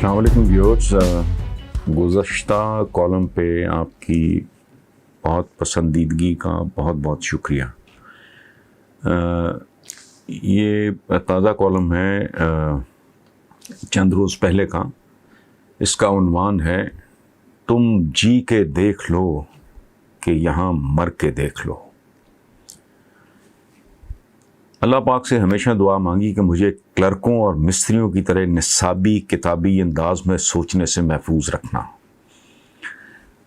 अस्सलाम वालेकुम viewers. गुज़श्ता column पे आपकी बहुत पसंदीदगी का बहुत बहुत शुक्रिया। ये ताज़ा कॉलम है चंद रोज़ पहले का। इसका उन्वान है तुम जी के देख लो कि यहाँ मर के देख लो। अल्लाह पाक से हमेशा दुआ मांगी कि मुझे क्लर्कों और मिस्त्रियों की तरह निसाबी किताबी अंदाज में सोचने से महफूज रखना।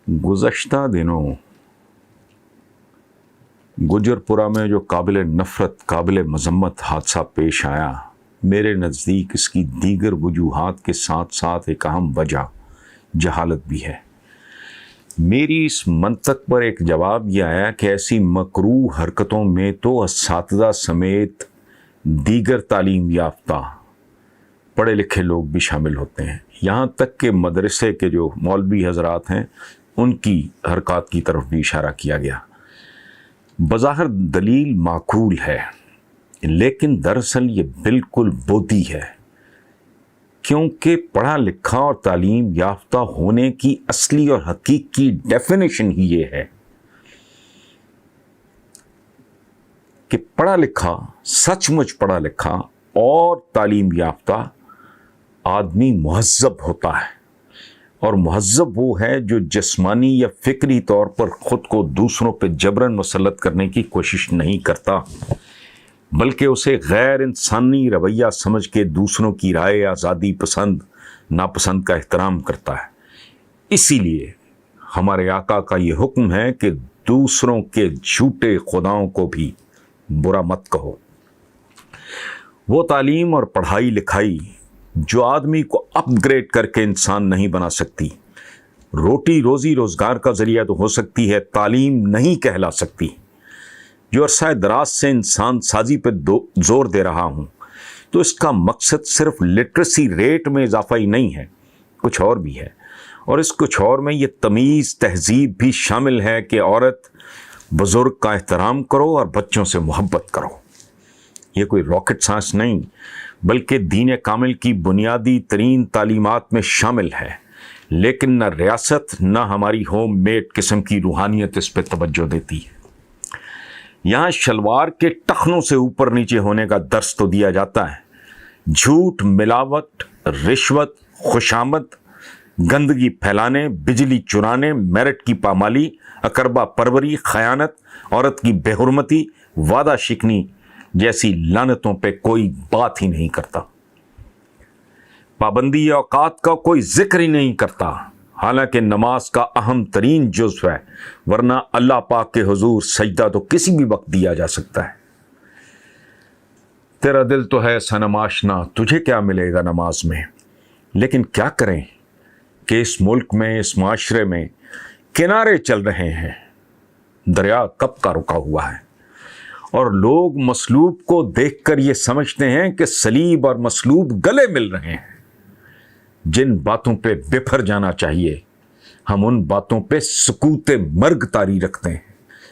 गुज़श्ता दिनों गुजरपुरा में जो काबिल नफ़रत काबिल मज़म्मत हादसा पेश आया, मेरे नज़दीक इसकी दीगर वजूहात के साथ साथ एक अहम वजह जहालत भी है। मेरी इस मंतक पर एक जवाब यह आया कि ऐसी मकरूह हरकतों में तो असातिज़ा समेत दीगर तालीम याफ्ता पढ़े लिखे लोग भी शामिल होते हैं। यहाँ तक कि मदरसे के जो मौलवी हजरात हैं उनकी हरकत की तरफ भी इशारा किया गया। बज़ाहिर दलील माकूल है, लेकिन दरअसल ये बिल्कुल बोदी है, क्योंकि पढ़ा लिखा और तालीम याफ्ता होने की असली और हकीकी डेफिनेशन ही ये है कि पढ़ा लिखा, सचमुच पढ़ा लिखा और तालीम याफ्ता आदमी मुहज़्ज़ब होता है। और मुहज़्ज़ब वो है जो जिस्मानी या फ़िक्री तौर पर ख़ुद को दूसरों पर जबरन मुसल्लत करने की कोशिश नहीं करता, बल्कि उसे गैर इंसानी रवैया समझ के दूसरों की राय आज़ादी पसंद नापसंद का एहतराम करता है। इसीलिए हमारे आका का ये हुक्म है कि दूसरों के झूठे खुदाओं को भी बुरा मत कहो। वो तालीम और पढ़ाई लिखाई जो आदमी को अपग्रेड करके इंसान नहीं बना सकती, रोटी रोज़ी रोज़गार का ज़रिया तो हो सकती है, तालीम नहीं कहला सकती। जो अरसा दराज से इंसान साजी पे जोर दे रहा हूँ, तो इसका मकसद सिर्फ लिटरेसी रेट में इजाफा ही नहीं है, कुछ और भी है। और इस कुछ और में ये तमीज़ तहजीब भी शामिल है कि औरत बुज़ुर्ग का एहतराम करो और बच्चों से मोहब्बत करो। ये कोई रॉकेट साइंस नहीं, बल्कि दीन कामिल की बुनियादी तरीन तालीमात में शामिल है। लेकिन न रियासत न हमारी होम मेड किस्म की रूहानियत इस पर तवज्जो देती है। यहाँ शलवार के टखनों से ऊपर नीचे होने का दर्स तो दिया जाता है। झूठ, मिलावट, रिश्वत, खुशामद, गंदगी फैलाने, बिजली चुराने, मेरिट की पामाली, अकरबा परवरी, खयानत, औरत की बेहुरमती, वादा शिकनी जैसी लानतों पे कोई बात ही नहीं करता। पाबंदी औकात का कोई जिक्र ही नहीं करता, हालांकि नमाज का अहम तरीन जुज़्व है, वरना अल्लाह पाक के हुजूर सजदा तो किसी भी वक्त दिया जा सकता है। तेरा दिल तो है सनम आशना, तुझे क्या मिलेगा नमाज में। लेकिन क्या करें कि इस मुल्क में, इस माशरे में किनारे चल रहे हैं, दरिया कब का रुका हुआ है। और लोग मसलूब को देखकर ये समझते हैं कि सलीब और मसलूब गले मिल रहे हैं। जिन बातों पे बिफर जाना चाहिए, हम उन बातों पे सुकूते मर्ग तारी रखते हैं,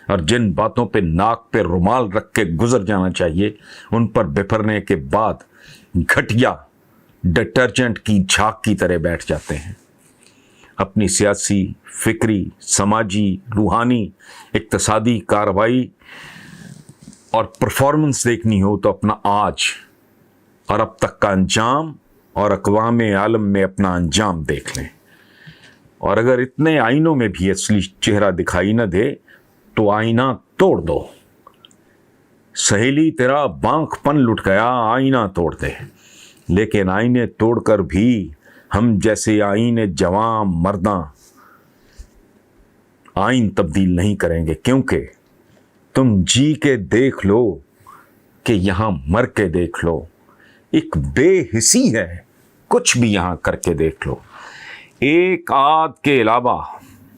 और जिन बातों पे नाक पे रुमाल रख के गुजर जाना चाहिए, उन पर बिफरने के बाद घटिया डिटर्जेंट की झाग की तरह बैठ जाते हैं। अपनी सियासी, फिक्री, समाजी, रूहानी, इक्तसादी कार्रवाई और परफॉर्मेंस देखनी हो तो अपना आज और अब तक का अंजाम और अक़वाम आलम में अपना अंजाम देख लें। और अगर इतने आईनों में भी असली चेहरा दिखाई न दे तो आईना तोड़ दो। सहेली तेरा बांखपन लुट गया, आईना तोड़ दे। लेकिन आईने तोड़कर भी हम जैसे आईने जवां मर्दां आइन तब्दील नहीं करेंगे, क्योंकि तुम जी के देख लो कि यहाँ मर के देख लो। एक बेहिसी है, कुछ भी यहाँ करके देख लो। एक आद के अलावा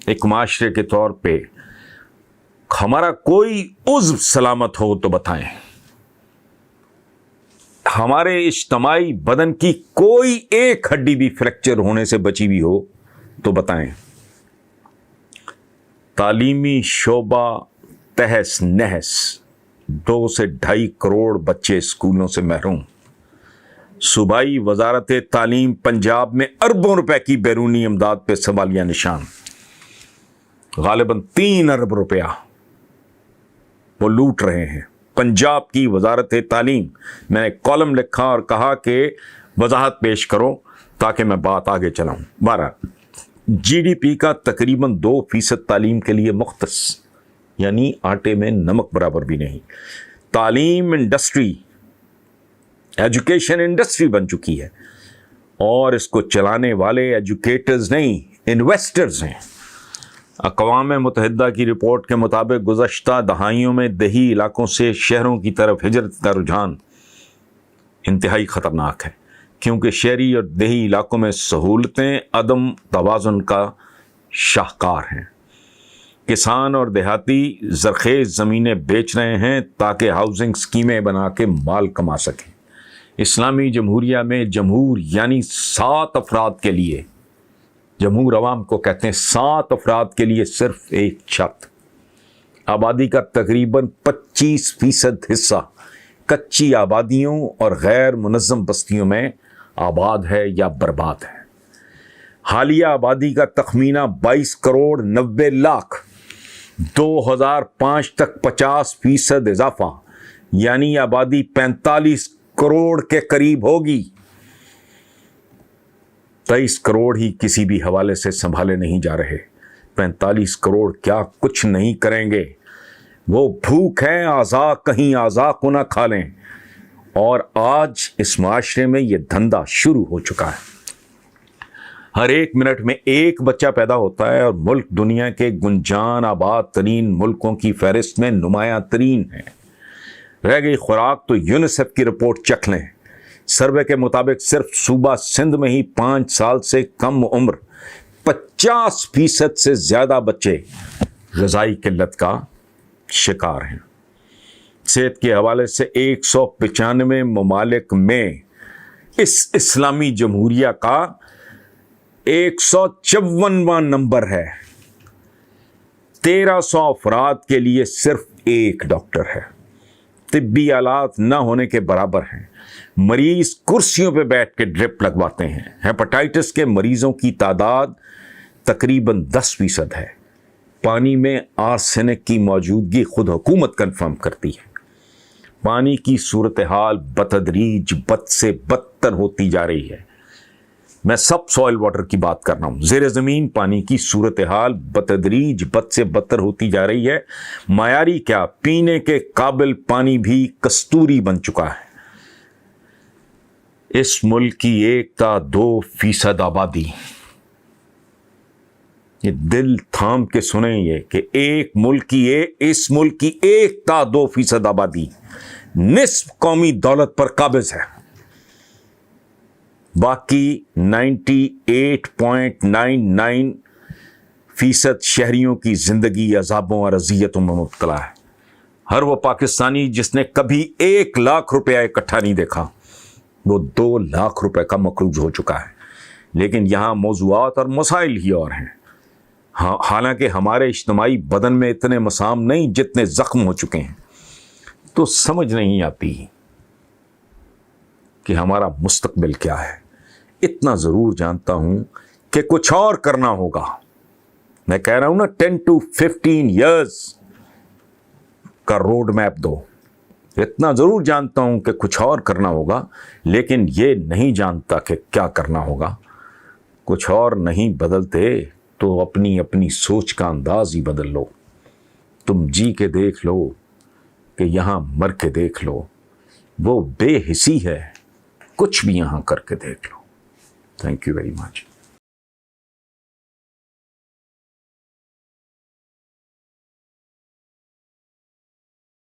एक माशरे के तौर पे हमारा कोई उज़्व सलामत हो तो बताएं। हमारे इज्तमाई बदन की कोई एक हड्डी भी फ्रैक्चर होने से बची हुई हो तो बताएं। तालीमी शोबा तहस नहस, 2 से 2.5 करोड़ बच्चे स्कूलों से महरूम। صوبائی وزارت تعلیم پنجاب میں اربوں روپے کی بیرونی امداد پہ سوالیہ نشان. غالباً 3 ارب روپیہ وہ لوٹ رہے ہیں. پنجاب کی وزارت تعلیم. میں نے کالم لکھا اور کہا کہ وضاحت پیش کرو تاکہ میں بات آگے چلاؤں. 12 جی ڈی پی کا تقریباً 2% تعلیم کے لیے مختص، یعنی آٹے میں نمک برابر بھی نہیں. تعلیم انڈسٹری، ایجوکیشن انڈسٹری بن چکی ہے اور اس کو چلانے والے ایجوکیٹرز نہیں، انویسٹرز ہیں. اقوام متحدہ کی رپورٹ کے مطابق گزشتہ دہائیوں میں دیہی علاقوں سے شہروں کی طرف ہجرت کا رجحان انتہائی خطرناک ہے، کیونکہ شہری اور دیہی علاقوں میں سہولتیں عدم توازن کا شاہکار ہیں. کسان اور دیہاتی زرخیز زمینیں بیچ رہے ہیں تاکہ ہاؤسنگ اسکیمیں بنا کے مال کما سکیں. اسلامی جمہوریہ میں جمہور یعنی 7 افراد کے لیے، جمہور عوام کو کہتے ہیں، 7 افراد کے لیے صرف ایک چھت. آبادی کا تقریباً 25% حصہ کچی آبادیوں اور غیر منظم بستیوں میں آباد ہے یا برباد ہے. حالیہ آبادی کا تخمینہ 22 کروڑ 90 لاکھ. 2005 تک 50% اضافہ، یعنی آبادی 45 کروڑ کے قریب ہوگی. 23 کروڑ ہی کسی بھی حوالے سے سنبھالے نہیں جا رہے. 45 کروڑ کیا کچھ نہیں کریں گے. وہ بھوک ہے، آزا کہیں آزا کو نہ کھا لیں. اور آج اس معاشرے میں یہ دھندا شروع ہو چکا ہے. ہر 1 منٹ میں 1 بچہ پیدا ہوتا ہے اور ملک دنیا کے گنجان آباد ترین ملکوں کی فہرست میں نمایاں ترین ہے. رہ گئی خوراک تو یونیسیف کی رپورٹ چکھ لیں. سروے کے مطابق صرف صوبہ سندھ میں ہی 5 سال سے کم عمر 50% سے زیادہ بچے غذائی قلت کا شکار ہیں. صحت کے حوالے سے 195 ممالک میں اس اسلامی جمہوریہ کا 154واں نمبر ہے. 1300 افراد کے لیے صرف 1 ڈاکٹر ہے. طبی آلات نہ ہونے کے برابر ہیں. مریض کرسیوں پہ بیٹھ کے ڈرپ لگواتے ہیں. ہیپاٹائٹس کے مریضوں کی تعداد تقریباً 10% ہے. پانی میں آرسینک کی موجودگی خود حکومت کنفرم کرتی ہے. پانی کی صورتحال بتدریج بد سے بدتر ہوتی جا رہی ہے. میں سب سوائل واٹر کی بات کر رہا ہوں. زیر زمین پانی کی صورتحال بتدریج بد سے بدتر ہوتی جا رہی ہے. معیاری کیا، پینے کے قابل پانی بھی کستوری بن چکا ہے. اس ملک کی 1.2% آبادی، یہ دل تھام کے سنیں یہ کہ اس ملک کی 1.2% آبادی نصف قومی دولت پر قابض ہے. باقی 98.99% شہریوں کی زندگی عذابوں اور اذیتوں میں مبتلا ہے. ہر وہ پاکستانی جس نے کبھی 1 لاکھ روپیہ اکٹھا نہیں دیکھا، وہ 2 لاکھ روپے کا مقروض ہو چکا ہے. لیکن یہاں موضوعات اور مسائل ہی اور ہیں. حالانکہ ہمارے اجتماعی بدن میں اتنے مسام نہیں جتنے زخم ہو چکے ہیں. تو سمجھ نہیں آتی کہ ہمارا مستقبل کیا ہے. اتنا ضرور جانتا ہوں کہ کچھ اور کرنا ہوگا. میں کہہ رہا ہوں نا 10 to 15 years کا روڈ میپ دو. اتنا ضرور جانتا ہوں کہ کچھ اور کرنا ہوگا، لیکن یہ نہیں جانتا کہ کیا کرنا ہوگا. کچھ اور نہیں بدلتے تو اپنی سوچ کا انداز ہی بدل لو. تم جی کے دیکھ لو کہ یہاں مر کے دیکھ لو. وہ بے حسی ہے، کچھ بھی یہاں کر کے دیکھ لو. Thank you very much.